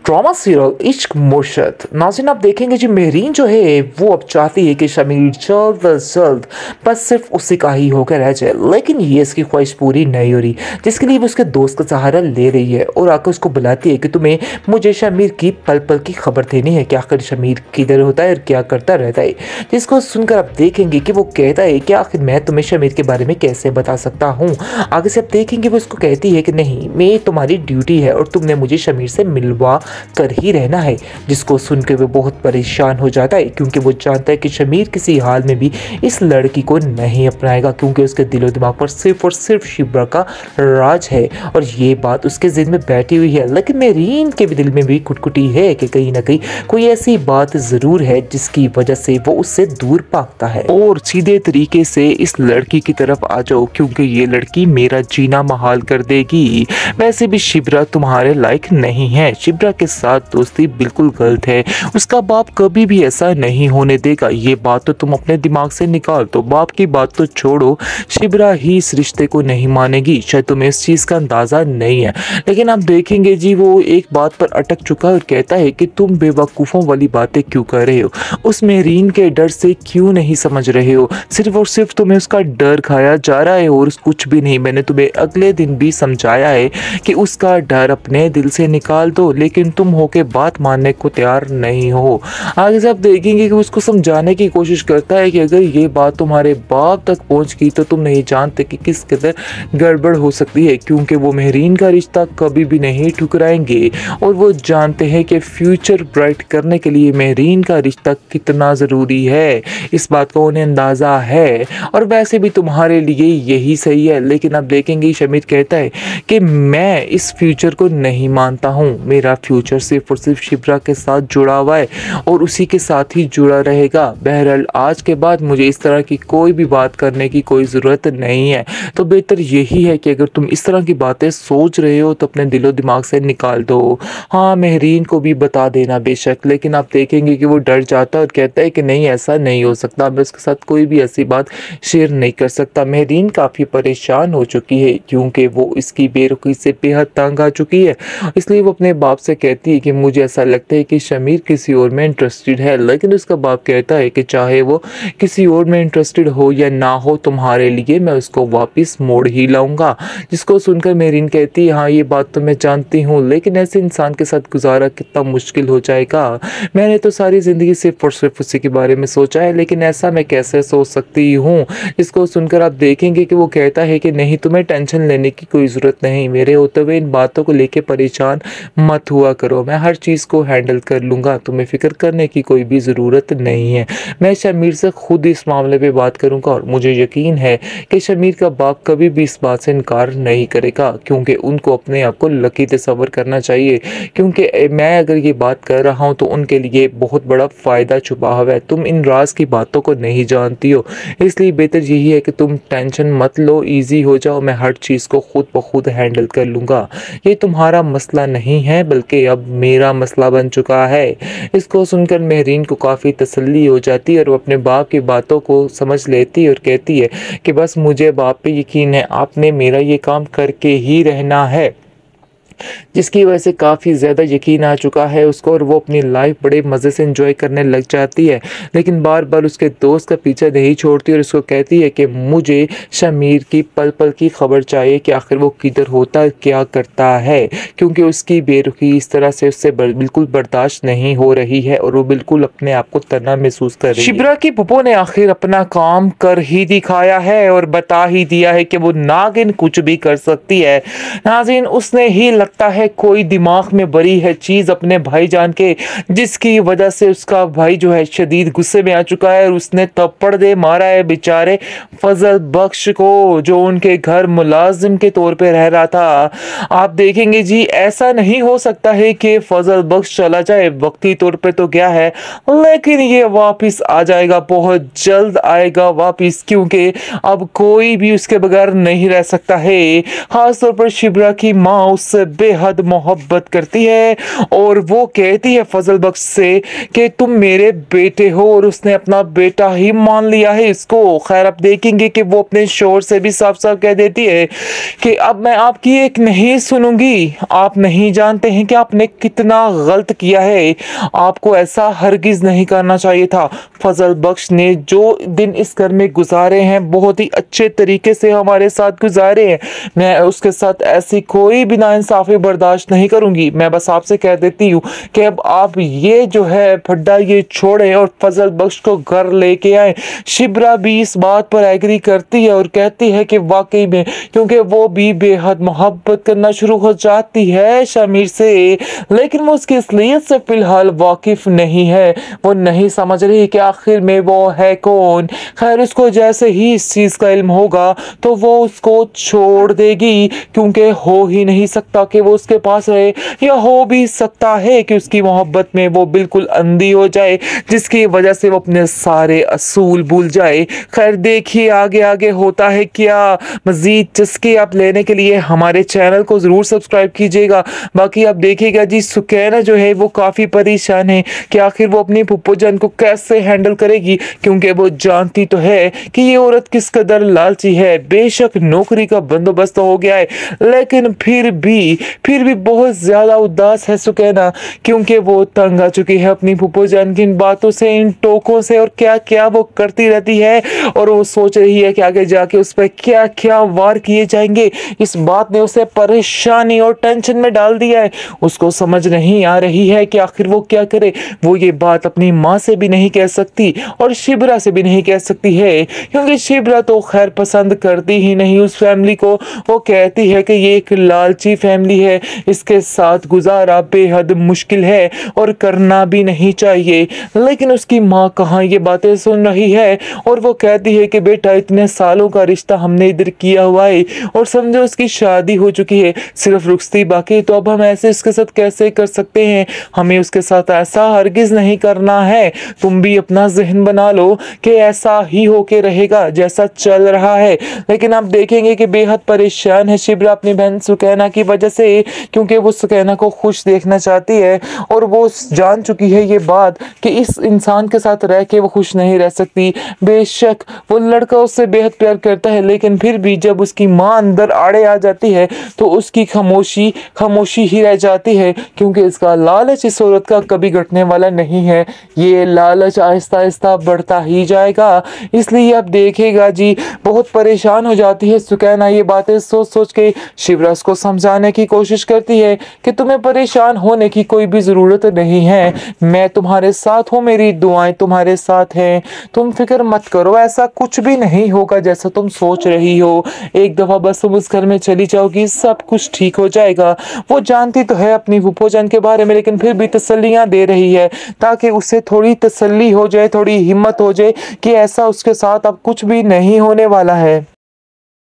Drama serial इश्क मुर्शद। नाज़रीन, आप देखेंगे जी मेहरीन जो है वो अब चाहती है कि शमीर जल्द अज जल्द बस सिर्फ उसी का ही होकर रह जाए, लेकिन ये इसकी ख्वाहिश पूरी नहीं हो रही, जिसके लिए वो उसके दोस्त का सहारा ले रही है और आकर उसको बुलाती है कि तुम्हें मुझे शमीर की पल पल की खबर देनी है कि आखिर शमीर किधर होता है और क्या करता रहता है। जिसको सुनकर आप देखेंगे कि वो कहता है कि आखिर मैं तुम्हें शमीर के बारे में कैसे बता सकता हूँ। आगे से आप देखेंगे वो उसको कहती है कि नहीं, मैं तुम्हारी ड्यूटी है और तुमने मुझे शमीर से मिलवा कर ही रहना है। जिसको सुनकर वो बहुत परेशान हो जाता है क्योंकि वो जानता है कि शमीर किसी हाल में भी इस लड़की को नहीं अपनाएगा, क्योंकि उसके दिलो दिमाग पर सिर्फ और सिर्फ शिब्रा का राज है और ये बात उसके जिद में बैठी हुई है। लेकिन मेरीन के भी दिल में भी कुटकुटी है कि कहीं ना कहीं कोई ऐसी बात जरूर है जिसकी वजह से वो उससे दूर भागता है। और सीधे तरीके से इस लड़की की तरफ आ जाओ क्योंकि ये लड़की मेरा जीना महाल कर देगी। वैसे भी शिब्रा तुम्हारे लायक नहीं है। शिब्रा के साथ दोस्ती बिल्कुल गलत है। उसका बाप कभी भी ऐसा नहीं होने देगा। ये बात तो तुम अपने दिमाग से निकाल दो। बाप की बात तो छोड़ो, शिब्रा ही इस रिश्ते को नहीं मानेगी। शायद तुम्हें इस चीज का अंदाजा नहीं है, लेकिन आप देखेंगे जी वो एक बात पर अटक चुका है और कहता है कि तुम बेवकूफ़ों वाली बातें क्यों कर रहे हो, उस मेहरीन के डर से क्यों नहीं समझ रहे हो। सिर्फ और सिर्फ तुम्हें उसका डर खाया जा रहा है और कुछ भी नहीं। मैंने तुम्हें अगले दिन भी समझाया है कि उसका डर अपने दिल से निकाल दो, लेकिन तुम होके बात मानने को तैयार नहीं हो। आगे से आप देखेंगे कि उसको समझाने की कोशिश करता है कि अगर ये बात तुम्हारे बाप तक पहुंच गई तो तुम नहीं जानते कि किस कदर गड़बड़ हो सकती है, क्योंकि वो मेहरीन का रिश्ता कभी भी नहीं ठुकराएंगे और वो जानते हैं कि फ्यूचर ब्राइट करने के लिए मेहरीन का रिश्ता कितना ज़रूरी है। इस बात का उन्हें अंदाज़ा है और वैसे भी तुम्हारे लिए यही सही है। लेकिन आप देखेंगे शमीर कहता है कि मैं इस फ्यूचर को नहीं मानता हूँ। मेरा फ्यूचर सिर्फ और सिर्फ शिब्रा के साथ जुड़ा हुआ है और उसी के साथ ही जुड़ा रहेगा। बहरहाल आज के बाद मुझे इस तरह की कोई भी बात करने की कोई ज़रूरत नहीं है। तो बेहतर यही है कि अगर तुम इस तरह की बातें सोच रहे हो तो अपने दिलो दिमाग से निकाल दो। हाँ, मेहरीन को भी बता देना बेशक, लेकिन आप देखेंगे कि वो डर जाता है और कहता है कि नहीं, ऐसा नहीं हो सकता, मैं उसके साथ कोई भी ऐसी बात शेयर नहीं कर सकता। मेहरीन काफ़ी परेशान हो चुकी है क्योंकि वो इसकी बेरुखी से बेहद तंग आ चुकी है, इसलिए वो अपने बाप से कहती है कि मुझे ऐसा लगता है कि शमीर किसी और में इंटरेस्टेड है। लेकिन उसका बाप कहता है कि चाहे वो किसी और में इंटरेस्टेड हो या ना हो, तुम्हारे लिए मैं उसको वापस मोड़ ही लाऊंगा। जिसको सुनकर मेहरीन कहती है हाँ, ये बात तो मैं जानती हूँ, लेकिन ऐसे इंसान के साथ गुजारा कितना मुश्किल हो जाएगा। मैंने तो सारी ज़िंदगी सिर्फ और सिर्फ उसी के बारे में सोचा है, लेकिन ऐसा मैं कैसे सोच सकती हूँ। इसको सुनकर आप देखेंगे कि वो कहता है कि नहीं, तुम्हें टेंशन लेने की कोई ज़रूरत नहीं। मेरे होते हुए इन बातों को लेके परेशान मत हुआ करो, मैं हर चीज़ को हैंडल कर लूँगा, तुम्हें फ़िक्र करने की कोई भी ज़रूरत नहीं है। मैं शमीर से खुद इस मामले पे बात करूँगा और मुझे यकीन है कि शमीर का बाप कभी भी इस बात से इनकार नहीं करेगा, क्योंकि उनको अपने आप को लकी तस्वर करना चाहिए, क्योंकि मैं अगर ये बात कर रहा हूँ तो उनके लिए बहुत बड़ा फ़ायदा छुपा हुआ है। तुम इन राज की बातों को नहीं जानती हो, इसलिए बेहतर यही है कि तुम टेंशन मत लो, ईजी हो जाओ, मैं हर चीज़ को खुद ब खुद हैंडल कर लूँगा। ये तुम्हारा मसला नहीं है बल्कि अब मेरा मसला बन चुका है। इसको सुनकर मेहरीन को काफ़ी तसल्ली हो जाती है और वो अपने बाप की बातों को समझ लेती है और कहती है कि बस मुझे बाप पे यकीन है, आपने मेरा ये काम करके ही रहना है। जिसकी वजह से काफ़ी ज़्यादा यकीन आ चुका है उसको और वो अपनी लाइफ बड़े मज़े से एंजॉय करने लग जाती है। लेकिन बार बार उसके दोस्त का पीछा नहीं छोड़ती और उसको कहती है कि मुझे शमीर की पल पल की खबर चाहिए कि आखिर वो किधर होता है, क्या करता है, क्योंकि उसकी बेरुखी इस तरह से उससे बिल्कुल बर्दाश्त नहीं हो रही है और वो बिल्कुल अपने आप को तना महसूस कर रही है। शिब्रा की पप्पो ने आखिर अपना काम कर ही दिखाया है और बता ही दिया है कि वो नागिन कुछ भी कर सकती है। नाज़रीन, उसने ही लगता है कोई दिमाग में बड़ी है चीज़ अपने भाईजान के, जिसकी वजह से उसका भाई जो है शदीद गुस्से में आ चुका है और उसने थप्पड़ दे मारा है बेचारे फजल बख्श को, जो उनके घर मुलाजिम के तौर पे रह रहा था। आप देखेंगे जी ऐसा नहीं हो सकता है कि फजल बख्श चला जाए, वक्ती तौर पे तो क्या है, लेकिन ये वापस आ जाएगा, बहुत जल्द आएगा वापस, क्योंकि अब कोई भी उसके बगैर नहीं रह सकता है। खास तौर पर शिब्रा की माँ उससे बेहद मोहब्बत करती है और वो कहती है फजल बख्श से कि तुम मेरे बेटे हो और उसने अपना बेटा ही मान लिया है इसको। खैर आप देखेंगे कि वो अपने शोर से भी साफ साफ कह देती है कि अब मैं आपकी एक नहीं सुनूंगी। आप नहीं जानते हैं कि आपने कितना गलत किया है, आपको ऐसा हरगिज नहीं करना चाहिए था। फजल बख्श ने जो दिन इस घर में गुजारे हैं बहुत ही अच्छे तरीके से हमारे साथ गुजारे हैं, मैं उसके साथ ऐसी कोई भी नाइंसाफी बर्दाश्त नहीं करूंगी। मैं बस आपसे कह देती हूँ कि अब आप ये जो है फड्डा ये छोड़ें और फजल बख्श को घर लेके आए। शिब्रा भी इस बात पर एग्री करती है और कहती है कि वाकई में, क्योंकि वो भी बेहद मोहब्बत करना शुरू हो जाती है शमीर से, लेकिन वो उसकी असलियत से फिलहाल वाकिफ नहीं है। वो नहीं समझ रही कि आखिर में वो है कौन। खैर उसको जैसे ही इस चीज का इल्म होगा तो वो उसको छोड़ देगी, क्योंकि हो ही नहीं सकता कि वो उसके पास रहे, या हो भी सकता है कि उसकी मोहब्बत में वो बिल्कुल अंधी हो जाए जिसकी वजह से वो अपने सारे असूल भूल जाए। खैर देखिए आगे आगे होता है क्या। मजीद चस्के आप लेने के लिए हमारे चैनल को जरूर सब्सक्राइब कीजिएगा। बाकी आप देखिएगा जी सुकैना जो है वो काफी परेशान है कि आखिर वो अपनी फुप्पो जान को कैसे हैंडल करेगी, क्योंकि वो जानती तो है कि ये औरत किस कदर लालची है। बेशक नौकरी का बंदोबस्त तो हो गया है, लेकिन फिर भी बहुत ज्यादा उदास है सुकैना, क्योंकि वो तंग आ चुकी है अपनी फुप्पो जान की इन बातों से, इन टोकों से, और क्या क्या वो करती रहती है। और वो सोच रही है कि आगे जाके उस पर क्या क्या वार किए जाएंगे। इस बात ने उसे परेशानी और टेंशन में डाल दिया है। उसको समझ नहीं आ रही है कि आखिर वो क्या करे। वो ये बात अपनी माँ से भी नहीं कह सकती और शिब्रा से भी नहीं कह सकती है, क्योंकि शिब्रा तो खैर पसंद करती ही नहीं उस फैमिली को। वो कहती है कि ये एक लालची फैमिली है, इसके साथ गुजारा बेहद मुश्किल है और करना भी नहीं चाहिए। लेकिन उसकी माँ कहाँ ये बातें सुन रही है, और वो कहती है कि बेटा इतने सालों का रिश्ता हमने इधर किया हुआ है और समझो उसकी शादी हो चुकी है, सिर्फ रुखसती बाकी, तो अब हम ऐसे इसके साथ कैसे कर सकते हैं। हमें उसके साथ ऐसा हरगिज नहीं करना है। तुम भी अपना जहन बना लो कि ऐसा ही होके रहेगा जैसा चल रहा है। लेकिन आप देखेंगे कि बेहद परेशान है शिब्रा अपनी बहन सुकैना की वजह से, क्योंकि वो सुकैना को खुश देखना चाहती है और वो जान चुकी है ये बात कि इस इंसान के साथ रह के वो खुश नहीं रह सकती। बेशक वो लड़का उससे बेहद प्यार करता है, लेकिन फिर भी जब उसकी माँ अंदर आड़े आ जाती है तो उसकी खामोशी ही रह जाती है, क्योंकि इसका लालच इस औरत का कभी घटने वाला नहीं है। ये लालच आहिस्ता आहिस्ता बढ़ता ही जाएगा। इसलिए अब देखेगा जी बहुत परेशान हो जाती है सुकैना। ये बातें सोच सोच के शिब्रा को समझाने की कोशिश करती है कि तुम्हें परेशान होने की कोई भी ज़रूरत नहीं है, मैं तुम्हारे साथ हूँ, मेरी दुआएं तुम्हारे साथ हैं, तुम फिक्र मत करो, ऐसा कुछ भी नहीं होगा जैसा तुम सोच रही हो। एक दफ़ा बस तुम उस घर में चली जाओगी, सब कुछ ठीक हो जाएगा। वो जानती तो है अपनी फूफो जान के बारे में, लेकिन फिर भी तसल्लियाँ दे रही है ताकि उसे थोड़ी तसल्ली हो जाए, थोड़ी हिम्मत हो जाए कि ऐसा उसके साथ अब कुछ भी नहीं होने वाला है।